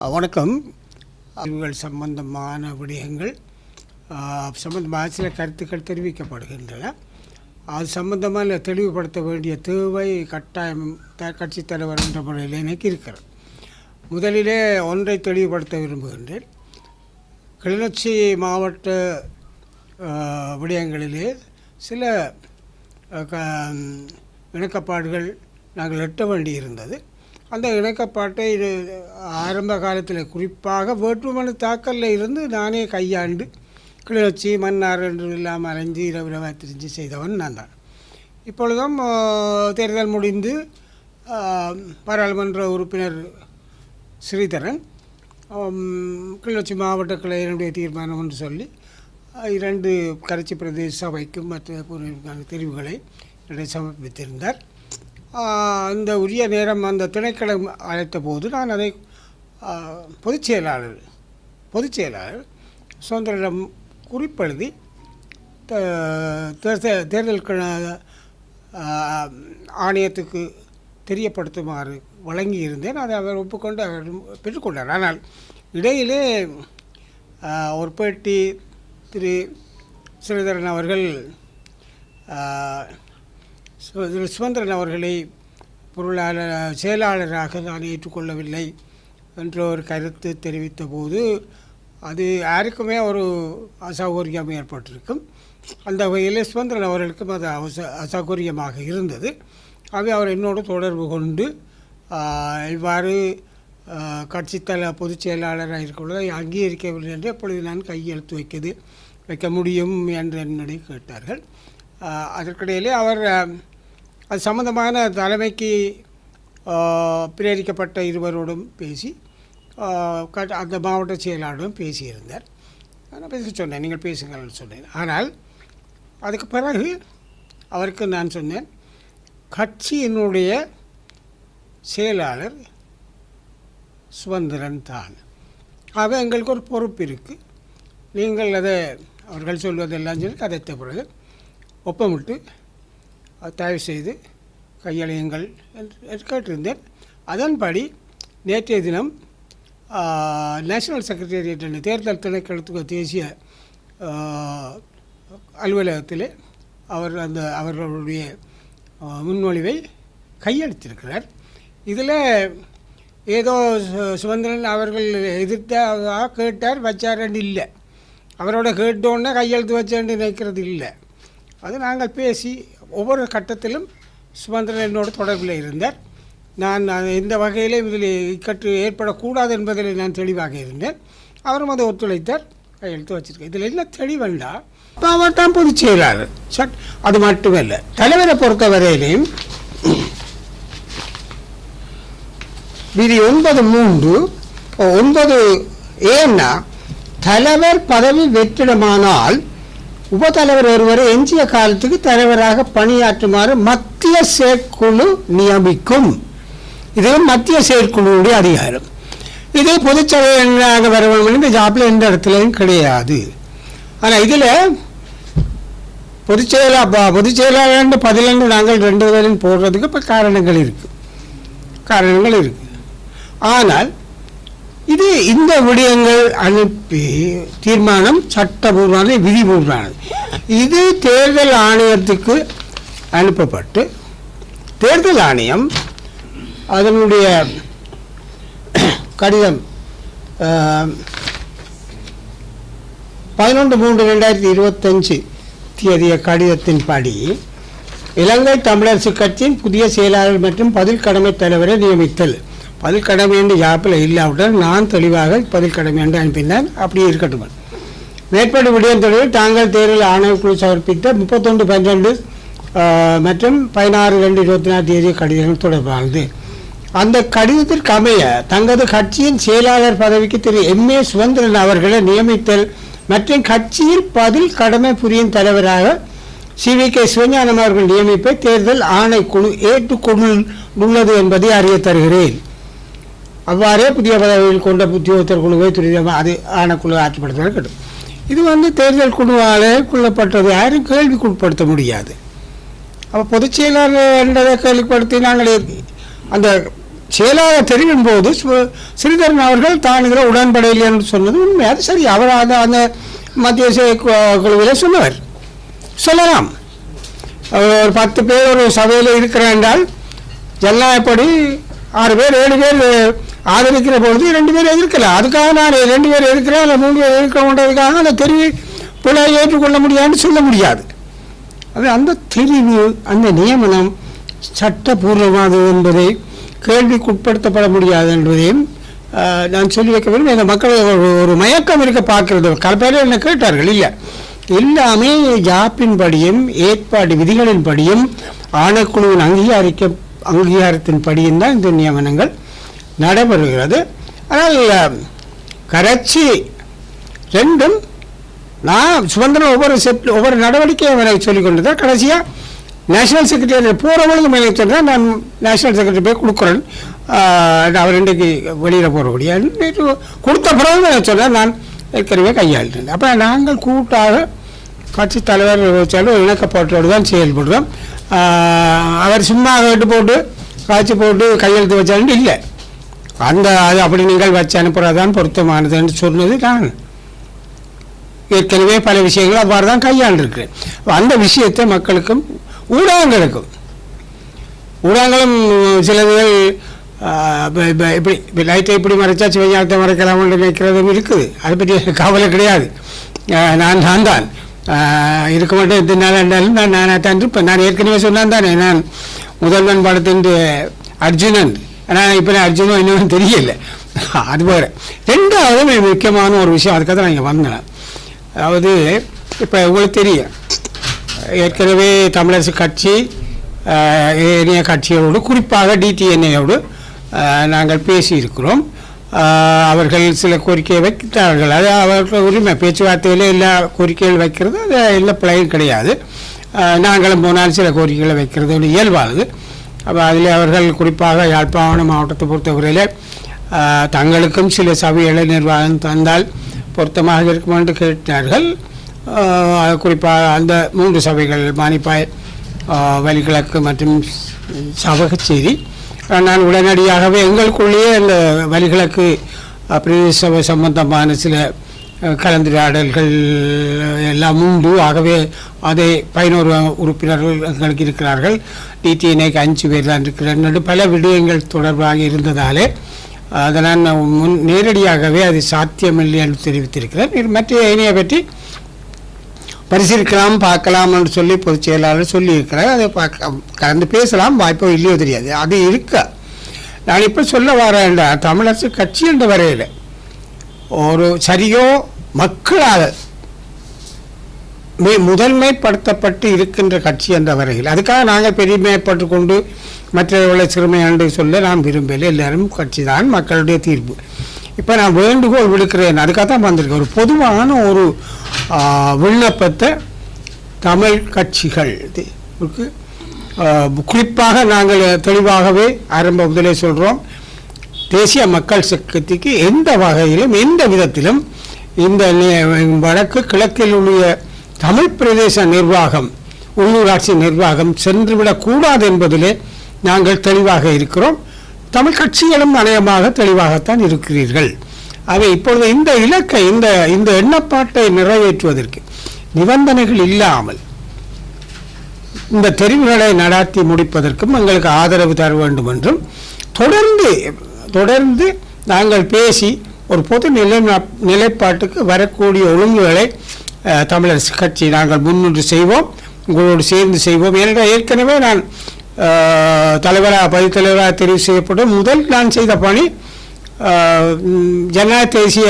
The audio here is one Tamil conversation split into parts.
வணக்கம். அறிவுகள் சம்பந்தமான விடயங்கள் சம்பந்தமாக சில கருத்துக்கள் தெரிவிக்கப்படுகின்றன. அது சம்பந்தமாக தெளிவுபடுத்த வேண்டிய தேவை கட்டாயம் கட்சி தலைவர் என்ற முறையில் எனக்கு இருக்கிறது. முதலிலே ஒன்றை தெளிவுபடுத்த விரும்புகின்றேன். கிளிநொச்சி மாவட்ட விடயங்களிலே சில இணக்கப்பாடுகள் நாங்கள் எட்ட வேண்டியிருந்தது. அந்த இணக்கப்பாட்டை ஆரம்ப காலத்தில் குறிப்பாக வேட்புமனு தாக்கலில் இருந்து நானே கையாண்டு கிளிநொச்சி மன்னார் என்று இல்லாமல் அலைஞ்சு இரவு திரிஞ்சு செய்தவன் நான் தான். இப்பொழுதும் தேர்தல் முடிந்து பாராளுமன்ற உறுப்பினர் ஸ்ரீதரன் கிளிநொச்சி மாவட்ட கிளையினுடைய தீர்மானம் என்று சொல்லி 2 கரைச்சி பிரதேச சபைக்கும் மற்ற தெரிவுகளை சமர்ப்பித்திருந்தார். அந்த உரிய நேரம் அந்த திணைக்களம் அழைத்த போது நான் அதை பொதுச் செயலாளர் சுதந்திரம் குறிப்பெழுதி தேர்தல் ஆணையத்துக்கு தெரியப்படுத்துமாறு வழங்கியிருந்தேன். அதை அவர் ஒப்புக்கொண்டு அவர் பெற்றுக்கொண்டார். ஆனால் இடையிலே ஒரு பேட்டி திரு ஸ்ரீதரன் அவர்கள் சுதந்திரன் அவர்களை செயலாளராக நான் ஏற்றுக்கொள்ளவில்லை என்ற ஒரு கருத்து தெரிவித்த போது அது யாருக்குமே ஒரு அசௌகரியம் ஏற்பட்டிருக்கும். அந்த வகையில் சுதந்திரன் அவர்களுக்கும் அது அசௌகரியமாக இருந்தது. ஆகவே அவர் என்னோடு தொடர்பு கொண்டு இவ்வாறு கட்சித்தல பொதுச் செயலாளராக இருக்கிறதை அங்கீகரிக்கவில்லை என்று எப்பொழுது நான் கையெழுத்து வைக்க முடியும் என்று என்னுடைய கேட்டார்கள். அதற்கிடையிலே அவர் அது சம்பந்தமான தலைமைக்கு பிரேரிக்கப்பட்ட இருவரோடும் பேசி அந்த மாவட்ட செயலாளரும் பேசியிருந்தார். நான் பேச சொன்னேன், நீங்கள் பேசுங்கள்னு சொன்னேன். ஆனால் அதுக்கு பிறகு அவருக்கு நான் சொன்னேன், கட்சியினுடைய செயலாளர் சுதந்திரன் தான். ஆக எங்களுக்கு ஒரு பொறுப்பு இருக்குது. நீங்கள் அதை அவர்கள் சொல்வதெல்லாம் சொல்லி கதைத்த பிறகு ஒப்பமிட்டு தயவு செய்து கையளியுங்கள் என்று கேட்டிருந்தேன். அதன்படி நேற்றைய தினம் நேஷனல் செக்ரட்டேரியட் என்ற தேர்தல் திணைக்களத்துக்கு தேசிய அலுவலகத்தில் அவர்களுடைய முன்மொழிவை கையெழுத்திருக்கிறார். இதில் ஏதோ சுதந்திரன் அவர்கள் எதிர்த்தாக கேட்டார் வச்சாரன்னு இல்லை, அவரோட கேட்டோன்னே கையெழுத்து வச்சேன்னு நினைக்கிறது இல்லை. அது நாங்கள் பேசி ஒவ்வொரு கட்டத்திலும் சுதந்திரன் என்னோடு தொடர்பில் இருந்தார். நான் எந்த வகையிலும் இதில் இக்கட்டு ஏற்படக்கூடாது என்பதில் நான் தெளிவாக இருந்தேன். அவரும் அதை ஒத்துழைத்தார், கையெழுத்து வச்சுருக்கேன். இதில் என்ன தெளிவண்டா அவர் தான் பொதுச் செயலாளர். அது மட்டுமல்ல, தலைவரை பொறுத்தவரையிலையும் விதி 9(3) ஏன்னா தலைவர் பதவி வெற்றிடமானால் உபத்தலைவர் ஒருவரை எஞ்சிய காலத்துக்கு தலைவராக பணியாற்றுமாறு மத்திய செயற்குழு நியமிக்கும். இது மத்திய செயற்குழுவுடைய அதிகாரம். இது பொதுச்சபையாக வர வேண்டும். இந்த ஜாப்பில் எந்த இடத்துலையும் கிடையாது. ஆனால் இதில் பொதுச் செயலாளர் 11 நாங்கள் 2 பேரும் போடுறதுக்கு இப்போ காரணங்கள் இருக்குது. ஆனால் இது இந்த விடயங்கள் அனுப்பி தீர்மானம் சட்டபூர்வமானது, விதிபூர்வமானது. இது தேர்தல் ஆணையத்துக்கு அனுப்பப்பட்டு தேர்தல் ஆணையம் அதனுடைய கடிதம் 11/3/2025 தேதிய கடிதத்தின்படி இலங்கை தமிழரசு கட்சியின் புதிய செயலாளர் மற்றும் பதில் கடமை தலைவரை நியமித்தல். பதில் கடமை என்று யாப்பில் இல்லாவிட்டால் நான் தெளிவாக பதில் கடமை என்று அனுப்பினார். அப்படியே இருக்கட்டும். மேற்படி விடயம் தொடர்பில் தாங்கள் தேர்தல் ஆணையக்குழு சமர்ப்பித்த 31/12 மற்றும் 16/2/24 தேதிய கடிதங்கள் தொடர்பானது. அந்த கடிதத்திற்கு அமைய தங்களது கட்சியின் செயலாளர் பதவிக்கு திரு M.A. சுதந்திரன் அவர்களை நியமித்தல் மற்றும் கட்சியில் பதில் கடமை புரியும் தலைவராக CVK சிவஞானம் அவர்கள் நியமிப்பை தேர்தல் ஆணைக்குழு ஏற்றுக்கொண்டுள்ளது என்பதை அறிய தருகிறேன். அவ்வாறே புதிய பதவியில் கொண்ட உத்தியோகத்தர் குழுவை துரிதமாக அது ஆணைக்குழு ஆட்சிப்படுத்த வேண்டும். இது தேர்தல் குழுவாலே கொள்ளப்பட்டது, யாரும் கேள்விக்குட்படுத்த முடியாது. அப்போ பொதுச் செயலாளர் என்றதை கேள்விப்படுத்தி நாங்கள் அந்த செயலாளர் தெரிவிக்கும் போது ஸ்ரீதரன் அவர்கள் தான் இதில் உடன்படையில் என்று சொன்னது உண்மை. அது சரி, அவர் அந்த மத்திய குழுவில் சொன்னவர், சொல்லலாம். ஒரு 10 பேர் ஒரு சபையில் இருக்கிறார் என்றால் ஜனநாயகப்படி 6 பேர் 7 பேர் ஆதரிக்கிற பொழுது 2 பேர் எதிர்க்கலாம். அதுக்காக நான் 2 பேர் இருக்கிறேன் இல்லை 3 பேர் இருக்கணுன்றதுக்காக அந்த தெரிவு பிழை ஏற்றுக்கொள்ள முடியாதுன்னு சொல்ல முடியாது. அது அந்த தெரிவு, அந்த நியமனம் சட்டபூர்வமானது என்பதை கேள்விக்குட்படுத்தப்பட முடியாது என்பதையும் நான் சொல்லி வைக்க விரும்புகிறேன். இந்த மக்கள் ஒரு மயக்கம் இருக்க பார்க்கிறது. பல பேர் என்ன கேட்டார்கள், இல்லை எல்லாமே ஜாப்பின்படியும் ஏற்பாடு விதிகளின்படியும் ஆணைக்குழுவின் அங்கீகாரத்தின் படியும் தான் இந்த நியமனங்கள் நடைபெறுகிறது. ஆனால் கரைச்சி ரெண்டும் நான் சுதந்திரம் ஒவ்வொரு நடவடிக்கையும் எனக்கு சொல்லிக் கொண்டு தான் கடைசியாக நேஷனல் செக்ரட்டரி போகிற பொழுது எனக்கு சொன்னால் நான் நேஷனல் செக்ரட்டரி போய் கொடுக்குறேன், அவர் இன்றைக்கு வெளியில் போகிறபடியா கொடுத்த பிறகு எனக்கு சொன்னால் நான் ஏற்கனவே கையாளிட்டேன். அப்போ நாங்கள் கூட்டாக கட்சி தலைவர் வச்சாலும் இணக்கப்பட்டோடு தான் செயல்படுறோம். அவர் சும்மா கேட்டு போட்டு காய்ச்சி போட்டு கையெழுத்து வச்சாலும் இல்லை, அது அப்படி நீங்கள் வச்சு அனுப்புகிறதான் பொருத்தமானதுன்னு சொன்னது நான் ஏற்கனவே பல விஷயங்கள் அவ்வாறு தான் கையாண்டிருக்கிறேன். அந்த விஷயத்தை மக்களுக்கும் ஊடகங்களுக்கும் ஊடகங்களும் சிலதுகள் இப்படி லைட்டை இப்படி மறைச்சா சிவஞானத்தை மறைக்கலாம்னு நினைக்கிறதும் இருக்குது. அதை பற்றி கவலை கிடையாது. நான் தான் இருக்க மாட்டேன் எத்தனை நாள் இருந்தாலும் நான் தான் இருப்பேன். நான் ஏற்கனவே சொன்னான் தானே, நான் முதல்வன் படத்தின் அர்ஜுனன், ஆனால் இப்போ நான் அர்ஜுனன் இன்னும் தெரியல. அது போகிற ரெண்டாவது முக்கியமான ஒரு விஷயம், அதுக்காக தான் நான் இங்கே வந்தேன். அதாவது இப்போ உங்களுக்கு தெரியும், ஏற்கனவே தமிழரசு கட்சி ஏனைய கட்சிகளோடு குறிப்பாக டிடிஎன்ஏயோடு நாங்கள் பேசியிருக்கிறோம். அவர்கள் சில கோரிக்கையை வைக்கிறார்கள், அது அவர்கள் உரிமை. பேச்சுவார்த்தையில் எல்லா கோரிக்கைகள் வைக்கிறது அது எல்லா பிழையும் கிடையாது. நாங்களும் போனால் சில கோரிக்கைகளை வைக்கிறது ஒரு இயல்பானது. அப்போ அதில் அவர்கள் குறிப்பாக யாழ்ப்பாணம் மாவட்டத்தை பொறுத்தவரையில் தங்களுக்கும் சில சபைகளை நிர்வாகம் தந்தால் பொருத்தமாக இருக்கும் என்று கேட்டார்கள். குறிப்பாக அந்த 3 சபைகள் மானிப்பாய், வலிகிழக்கு மற்றும் சபகச்சேரி. நான் உடனடியாகவே எங்களுக்குள்ளேயே அந்த வலிகிழக்கு பிரதேச சபை சம்பந்தமான சில கலந்துரையாடல்கள் எல்லாம் உண்டு. ஆகவே அதை 11 உறுப்பினர்கள் எங்களுக்கு இருக்கிறார்கள், டிடிஎன்ஏக்கு 5 பேர் தான் இருக்கிறார்கள். பல விடயங்கள் தொடர்பாக இருந்ததாலே அதை நான் நேரடியாகவே அது சாத்தியமில்லை என்று தெரிவித்திருக்கிறேன். மற்ற இணையை பற்றி பரிசீலிக்கலாம் பார்க்கலாம் என்று சொல்லி பொதுச் செயலாளர் சொல்லியிருக்கிறார். அதை கலந்து பேசலாம், வாய்ப்போ இல்லையோ தெரியாது, அது இருக்க. நான் இப்போ சொல்ல வரேன், தமிழரசு கட்சி என்ற வரையில் ஒரு சரியோ மக்களால் முதன்மைப்படுத்தப்பட்டு இருக்கின்ற கட்சி என்ற வரையில், அதுக்காக நாங்கள் பெருமைப்பட்டு கொண்டு மற்றவர்களை சிறுமை என்று சொல்ல நான் விரும்பலை. எல்லாரும் கட்சி தான், மக்களுடைய தீர்ப்பு. இப்போ நான் வேண்டுகோள் விடுக்கிறேன், அதுக்காக தான் வந்திருக்கேன். ஒரு பொதுவான ஒரு விண்ணப்பத்தை தமிழ் கட்சிகள் குறிப்பாக நாங்கள் தெளிவாகவே ஆரம்ப முதலே சொல்கிறோம், தேசிய மக்கள் சக்திக்கு எந்த வகையிலும் எந்த விதத்திலும் இந்த வடக்கு கிழக்கில் உள்ள தமிழ் பிரதேச நிர்வாகம், உள்ளூராட்சி நிர்வாகம் சென்றுவிடக்கூடாது என்பதிலே நாங்கள் தெளிவாக இருக்கிறோம். தமிழ் கட்சிகளும் அநேகமாக தெளிவாகத்தான் இருக்கிறீர்கள். அவை இப்பொழுது இந்த இலக்கை இந்த எண்ணப்பாட்டை நிறைவேற்றுவதற்கு நிபந்தனைகள் இல்லாமல் இந்த தெரிவுகளை நடாத்தி முடிப்பதற்கும் எங்களுக்கு ஆதரவு தர வேண்டும் என்றும் தொடர்ந்து நாங்கள் பேசி ஒரு பொது நிலைப்பாட்டுக்கு வரக்கூடிய ஒழுங்குகளை தமிழரசு கட்சி நாங்கள் முன்னின்று செய்வோம், உங்களோடு சேர்ந்து செய்வோம். ஏற்கனவே நான் பதிவு தலைவராக தெரிவு செய்யப்பட்ட முதல் நான் செய்த பணி ஜனநாயக தேசிய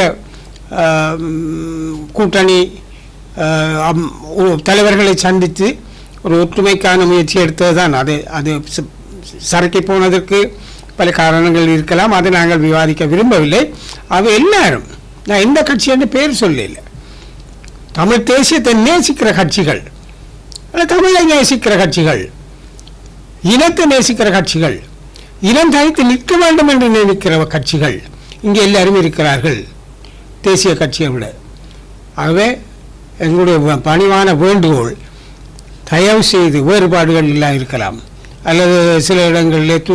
கூட்டணி தலைவர்களை சந்தித்து ஒரு ஒற்றுமைக்கான முயற்சி எடுத்தது தான். அது சரக்கி போனதற்கு பல காரணங்கள் இருக்கலாம், அதை நாங்கள் விவாதிக்க விரும்பவில்லை. அவை எல்லாரும், நான் எந்த கட்சி என்று பேர் சொல்லல, தமிழ் தேசியத்தை நேசிக்கிற கட்சிகள், தமிழை நேசிக்கிற கட்சிகள், இனத்தை நேசிக்கிற கட்சிகள், இனம் தனித்து நிற்க வேண்டும் என்று நினைக்கிற கட்சிகள் இங்கே எல்லாரும் இருக்கிறார்கள் தேசிய கட்சியை விட. ஆகவே எங்களுடைய பணிவான வேண்டுகோள், தயவு செய்து வேறுபாடுகள் எல்லாம் இருக்கலாம், அல்லது சில இடங்களில்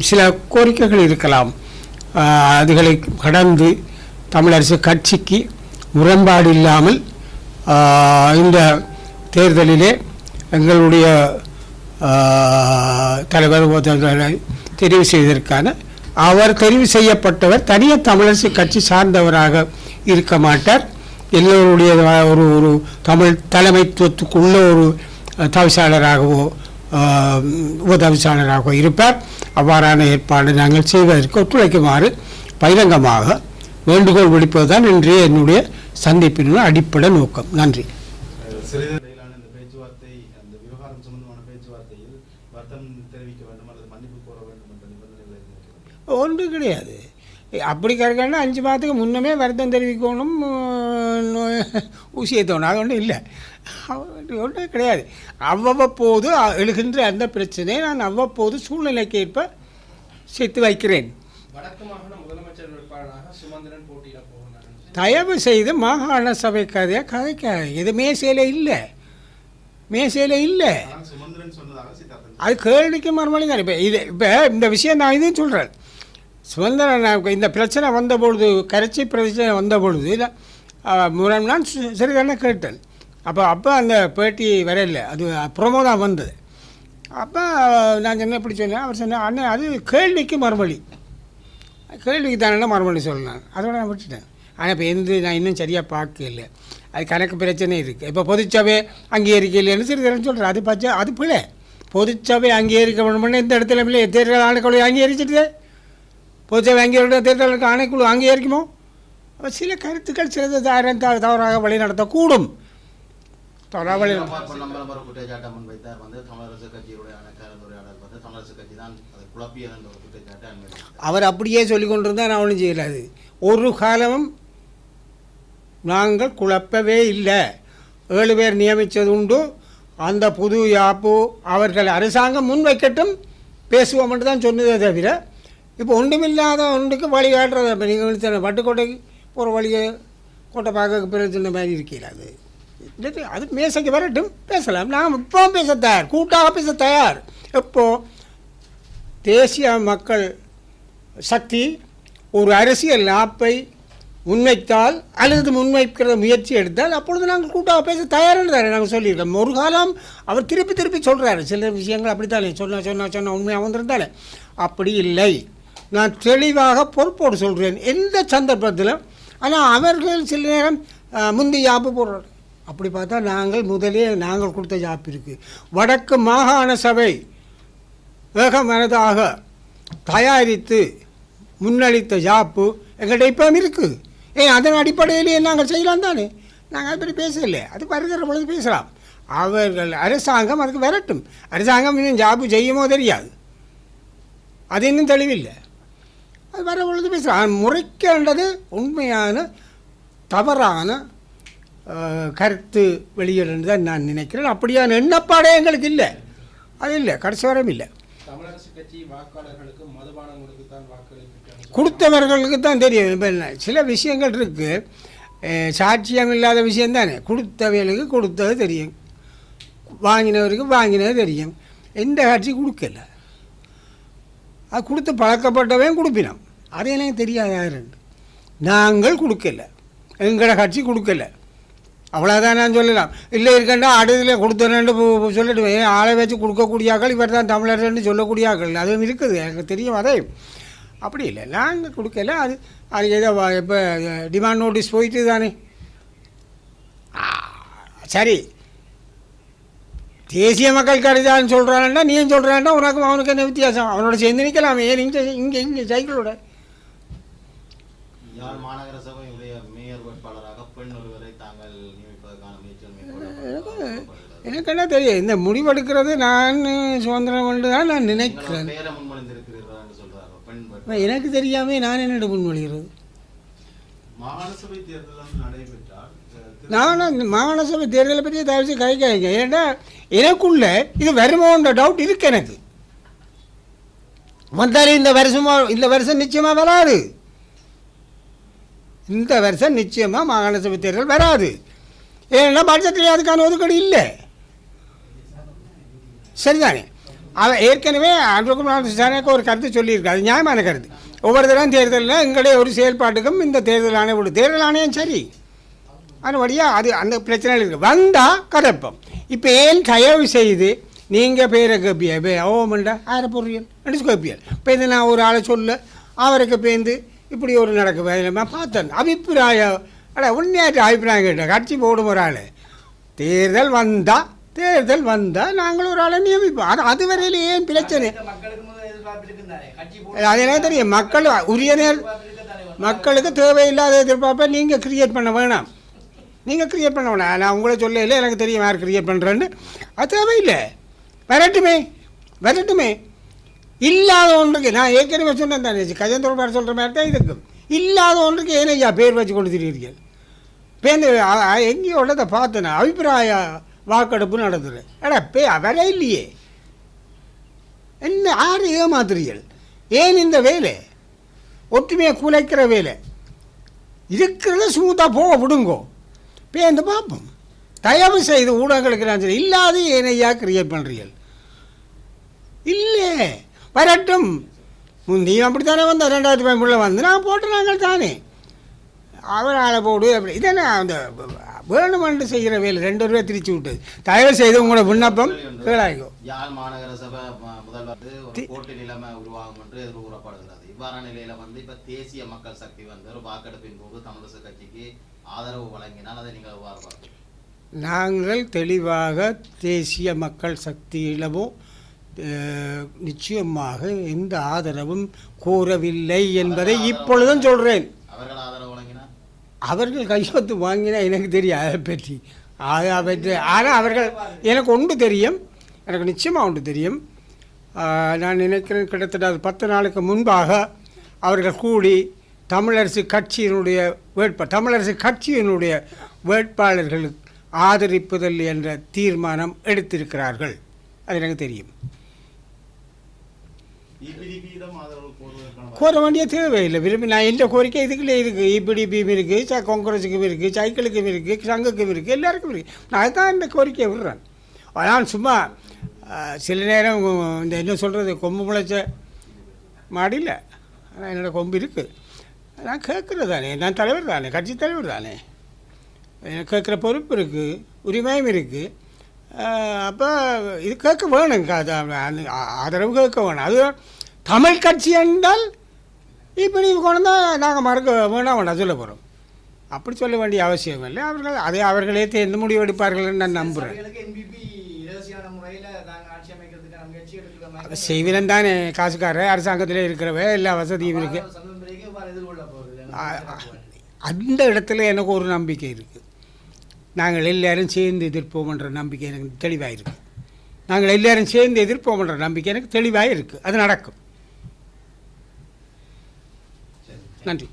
சில கோரிக்கைகள் இருக்கலாம். அதுகளை கடந்து தமிழரசு கட்சிக்கு முரண்பாடு இல்லாமல் இந்த தேர்தலிலே எங்களுடைய தலைவர் தெரிவு செய்வதற்கான அவர் தெரிவு செய்யப்பட்டவர் தனியாக தமிழரசு கட்சி சார்ந்தவராக இருக்க மாட்டார். எல்லோருடைய ஒரு தமிழ் தலைமைத்துவத்துக்குள்ள ஒரு தவிசாளராகவோ உபதவிசாளராகவோ இருப்பார். அவ்வாறான ஏற்பாடு நாங்கள் செய்வதற்கு ஒத்துழைக்குமாறு பகிரங்கமாக வேண்டுகோள் விடுப்பதுதான் இன்றைய என்னுடைய சந்திப்பின் அடிப்படை நோக்கம். நன்றி. ஒன்று கிடையாது. அப்படி கிடைக்கணும்னா 5 மாதத்துக்கு முன்னமே வருத்தம் தெரிவிக்கணும், ஊசியை தோணும். அது ஒன்றும் இல்லை, ஒன்றும் கிடையாது. அவ்வப்போது எழுகின்ற அந்த பிரச்சனையை நான் அவ்வப்போது சூழ்நிலைக்கு ஏற்ப சேர்த்து வைக்கிறேன். தயவு செய்து மாகாண சபை கதைக்க இது மேசையில் இல்லை. அது கேள்விக்கு மறுமொழி தான். இப்போ இந்த விஷயம் நான் இதையும் சொல்கிறேன். சுதந்திரன் இந்த பிரச்சனை வந்தபொழுது, கரைச்சி பிரச்சனை வந்தபொழுது நான் சரிதானே கேட்டேன். அப்போ அந்த பேட்டி வரையில, அது ப்ரொமோ தான் வந்தது. அப்போ நான் என்ன எப்படி சொன்னேன், அவர் சொன்னேன், அண்ணன் அது கேள்விக்கு மறுமொழி, கேள்விக்கு தானே மறுமொழி சொல்லலாம். அதோட நான் விட்டுட்டேன். ஆனால் இப்போ நான் இன்னும் சரியாக பார்க்கல. அது கணக்கு பிரச்சனை இருக்குது. இப்போ பொதுச்சபை அங்கீகரிக்கலைன்னு சிறிதரன் சொல்கிறேன். அது பிள்ளை. பொதுச்சபை அங்கீகரிக்க வேணும்னா இந்த இடத்துல இல்லை. தேர்தல் ஆணைக்குழு அங்கீகரிச்சுட்டு பொதுச்சபை அங்கீகரிக்க தேர்தலுக்கு ஆணைக்குழு அங்கீகரிக்குமோ? அப்போ சில கருத்துக்கள் சிலது தவறாக வழி நடத்தக்கூடும். அவர் அப்படியே சொல்லிக் கொண்டிருந்தால் நான் ஒன்றும் செய்யலாது. ஒரு காலமும் நாங்கள் குழப்பவே இல்லை. 7 பேர் நியமித்தது உண்டு. அந்த புது யாப்பு அவர்கள் அரசாங்கம் முன் வைக்கட்டும், பேசுவோம் என்று தான் சொன்னதே தவிர இப்போ ஒன்றுமில்லாத ஒன்றுக்கு வழி காட்டுறது. இப்போ நீங்கள் பட்டுக்கோட்டைக்கு போகிற வழியை கோட்டை பார்க்க பிரச்சனை மாதிரி இருக்கிறது. அது மேசைக்கு வரட்டும், பேசலாம். நான் இப்போ பேச தயார், கூட்டாக பேச தயார். எப்போ தேசிய மக்கள் சக்தி ஒரு அரசியல் நாப்பை முன்வைத்தால் அல்லது முன்வைக்கிற முயற்சி எடுத்தால் அப்பொழுது நாங்கள் கூட்டாக பேச தயார்னு தானே நாங்கள் சொல்லியிருக்கோம். ஒரு காலம் அவர் திருப்பி சொல்கிறாரு சில விஷயங்கள். அப்படித்தானே சொன்ன உண்மையாக வந்திருந்தாலே. அப்படி இல்லை. நான் தெளிவாக பொறுப்போடு சொல்கிறேன் எந்த சந்தர்ப்பத்திலும். ஆனால் அவர்கள் சில நேரம் முந்தைய யாப்பு போடுறாரு. அப்படி பார்த்தா நாங்கள் கொடுத்த யாப்பு இருக்குது. வடக்கு மாகாண சபை வேகமனதாக தயாரித்து முன்னளித்த யாப்பு எங்கள்கிட்ட இப்போ இருக்குது. அதன் அடிப்படையிலேயே நாங்கள் செய்யலாம் தானே. நாங்கள் அது பற்றி பேசலை. அது வருகிற பொழுது பேசலாம். அவர்கள் அரசாங்கம் அதுக்கு வரட்டும். அரசாங்கம் இன்னும் ஜாப்பு செய்யுமோ தெரியாது, அது இன்னும் தெளிவில்லை. அது வர பொழுது பேசலாம். முறைக்கின்றது உண்மையான தவறான கருத்து வெளியிடன்னு தான் நான் நினைக்கிறேன். அப்படியான எண்ணப்பாடே எங்களுக்கு இல்லை. அது இல்லை, கடைசி வரையும் இல்லை. தமிழரசு கட்சி வாக்காளர்களுக்கு மதுபானம் கொடுத்தவர்களுக்கு தான் தெரியும். இப்போ சில விஷயங்கள் இருக்குது, சாட்சியம் இல்லாத விஷயம் தானே. கொடுத்தவர்களுக்கு கொடுத்தது தெரியும், வாங்கினவருக்கு வாங்கினது தெரியும். எந்த கட்சி கொடுக்கல, அது கொடுத்து பழக்கப்பட்டவன் கொடுப்பினோம். அது எனக்கு தெரியாது யாருன்னு. நாங்கள் கொடுக்கல, எங்களோட கட்சி கொடுக்கல, அவ்வளோதான் நான் சொல்லலாம். இல்லை இருக்கண்டா அடுதில் கொடுத்தேன்னு சொல்லிட்டு ஆளை வச்சு கொடுக்கக்கூடிய ஆக்கள் இவர் தான் தமிழர்னு சொல்லக்கூடிய ஆக்கள் அதுவும் இருக்குது, எனக்கு தெரியும். அதே அப்படி இல்லை, நாங்கள் கொடுக்கல. அது ஏதோ இப்போ டிமாண்ட் நோட்டீஸ் போயிட்டு தானே. சரி, தேசிய மக்கள் கருதான்னு சொல்கிறான்டா, நீயும் சொல்கிறான்டா, உனக்கு அவனுக்கு என்ன வித்தியாசம்? அவனோட சேர்ந்து நிற்கலாம். ஏன் இங்கே சைக்கிளோட மாநகர சபையுடைய மேயர் வேட்பாளராக பெண் ஒருவரை தாங்கள் நியமிப்பதற்கான முயற்சிகள் எனக்கு என்ன தெரியும். இந்த முடிவெடுக்கிறது நான் சுதந்திரம் என்று தான் நான் நினைக்கிறேன். எனக்கு தெரியாமே நான் என்னோட முன்மொழிகிறது. நான் மாகாண சபை தேர்தலை பற்றி தவிர்த்து கைக்காய்க்க. ஏன்னா எனக்குள்ள இது வருமோன்ற டவுட் இருக்கு எனக்கு. வந்தாலே இந்த வருஷம் நிச்சயமாக வராது. இந்த வருஷம் நிச்சயமாக மாகாண சபை தேர்தல் வராது. ஏன்னா பட்ஜெட்டில் அதுக்கான ஒதுக்கீடு இல்லை. சரிதானே. அவன் ஏற்கனவே அன்புகுமார் சாருக்கு ஒரு கருத்து சொல்லியிருக்கு, அது நியாயமான கருத்து. ஒவ்வொரு தடவை தேர்தலில் எங்களுடைய ஒரு செயல்பாட்டுக்கும் இந்த தேர்தல் ஆணையம் தேர்தல் ஆணையம் சரி அதுபடியாக அது அந்த பிரச்சனைகள் இருக்குது. வந்தால் கதைப்போம். இப்போ ஏன் தயவு செய்து நீங்கள் பேரை கேட்பியா ஓமண்டா ஆரை போடுறீங்க நடிச்சு கேட்பியல். இப்போ இது நான் ஒரு ஆளை சொல்ல அவருக்கு பேருந்து இப்படி ஒரு நடக்க பார்த்தேன் அபிப்பிராயம் உண்மையாட்டு அபிப்பிராயம் கேட்டேன். கட்சி போடும் ஒரு ஆள் தேர்தல் வந்தால் நாங்கள் ஒரு ஆளை நியமிப்போம். அது வரையில் ஏன் பிரச்சனை? அது என்ன தெரியும், மக்கள் உரிய மக்களுக்கு தேவையில்லாத எதிர்பார்ப்பை நீங்கள் கிரியேட் பண்ண வேணாம். நான் உங்களை சொல்ல இல்லை, எனக்கு தெரியும் யார் கிரியேட் பண்ணுறேன்னு. அது தேவையில்லை, வரட்டுமே. இல்லாத ஒன்றுக்கு நான் ஏற்கனவே சொன்னேன் தானே, கஜந்தோடு சொல்கிற மாதிரி தான் இருக்கும். இல்லாத ஒன்றுக்கு ஏனையா பேர் வச்சு கொண்டு திரிகிறீர்கள். பேருந்து எங்கேயோ உள்ளதை பார்த்தேன், அபிப்பிராய வாக்கெடுப்பு நடத்துகிறேன். வரே இல்லையே, என்ன ஆறு ஏமாத்துறீர்கள்? ஏன் இந்த வேலை ஒற்றுமையை குலைக்கிற வேலை இருக்கிறத ஸ்மூத்தாக போக விடுங்கோ. பேருந்து பார்ப்போம். தயவு செய்து ஊடகங்களுக்கு நான் சொல்லி இல்லாத ஏனையா கிரியேட் பண்ணுறீர்கள். இல்லை வரட்டும். முந்தையும் அப்படித்தானே வந்து 2013 வந்து நான் போட்டு நாங்கள் தானே அவரால் போடு அப்படி இதென்ன அந்த வேணுமென்று செய்கிற வேலை 2 ரூபாய் திரிச்சு விட்டு. தயவு செய்து உங்களோட விண்ணப்பம் கேளாகும். யாழ் மாநகர சபை முதல்வர் ஒரு போட்டி நிலைமை உருவாகும் என்று எதிர்கூறப்படுகிறது. இவ்வாறான நிலையில வந்து இப்ப தேசிய மக்கள் சக்தி வந்து ஒரு வாக்கெடுப்பின் போது தமிழரசு கட்சிக்கு ஆதரவு வழங்கினால் அதை நீங்கள் எவ்வாறு பார்க்கிறீர்கள்? நாங்கள் தெளிவாக தேசிய மக்கள் சக்தியிடமோ நிச்சயமாக எந்த ஆதரவும் கோரவில்லை என்பதை இப்பொழுதும் சொல்கிறேன். அவர்கள் ஆதரவு வழங்கினார், அவர்கள் கையெழுத்து வாங்கினா எனக்கு தெரியும் அதை பற்றி. ஆனால் அவர்கள் எனக்கு ஒன்று தெரியும், எனக்கு நிச்சயமாக ஒன்று தெரியும். நான் நினைக்கிறேன் கிட்டத்தட்ட 10 நாளுக்கு முன்பாக அவர்கள் கூடி தமிழரசு கட்சியினுடைய வேட்பாளர்களுக்கு ஆதரிப்பதில் என்ற தீர்மானம் எடுத்திருக்கிறார்கள். அது எனக்கு தெரியும். கோர வேண்டிய தேவையில்லை. விரும்பி நான் எந்த கோரிக்கை இதுக்குள்ளே இருக்குது. இபிடிபியும் இருக்குது, காங்கிரஸுக்கும் இருக்குது, சைக்கிளுக்கும் இருக்குது, சங்குக்கும் இருக்குது, எல்லாருக்கும் இருக்குது. நான் அதுதான் இந்த கோரிக்கையை விடுறேன். ஆனால் சும்மா சில நேரம் இந்த என்ன சொல்கிறது, கொம்பு முளைச்ச மாடியில் ஆனால் என்னோடய கொம்பு இருக்குது. நான் கேட்குறது தானே, நான் தலைவர் தானே, கட்சி தலைவர் தானே, எனக்கு கேட்குற பொறுப்பு இருக்குது, உரிமையும் இருக்குது. அப்போ இது கேட்க வேணும், ஆதரவு கேட்க வேணும். அது தமிழ் கட்சி என்றால் இப்படி கொண்டு தான் நாங்கள் மறக்க வேண்டாம் சொல்ல போகிறோம். அப்படி சொல்ல வேண்டிய அவசியம் இல்லை. அவர்களே தேர்ந்து முடிவெடுப்பார்கள் நான் நம்புகிறேன். செய்வினம் தானே, காசுக்காரர் அரசாங்கத்தில் இருக்கிறவ எல்லா வசதியும் இருக்குது. அந்த இடத்துல எனக்கு ஒரு நம்பிக்கை இருக்குது. நாங்கள் எல்லோரும் சேர்ந்து எதிர்ப்போம்ன்ற நம்பிக்கை எனக்கு தெளிவாக இருக்குது. நாங்கள் எல்லோரும் சேர்ந்து எதிர்ப்போம்ன்ற நம்பிக்கை எனக்கு தெளிவாக இருக்குது. அது நடக்கும். நன்றி.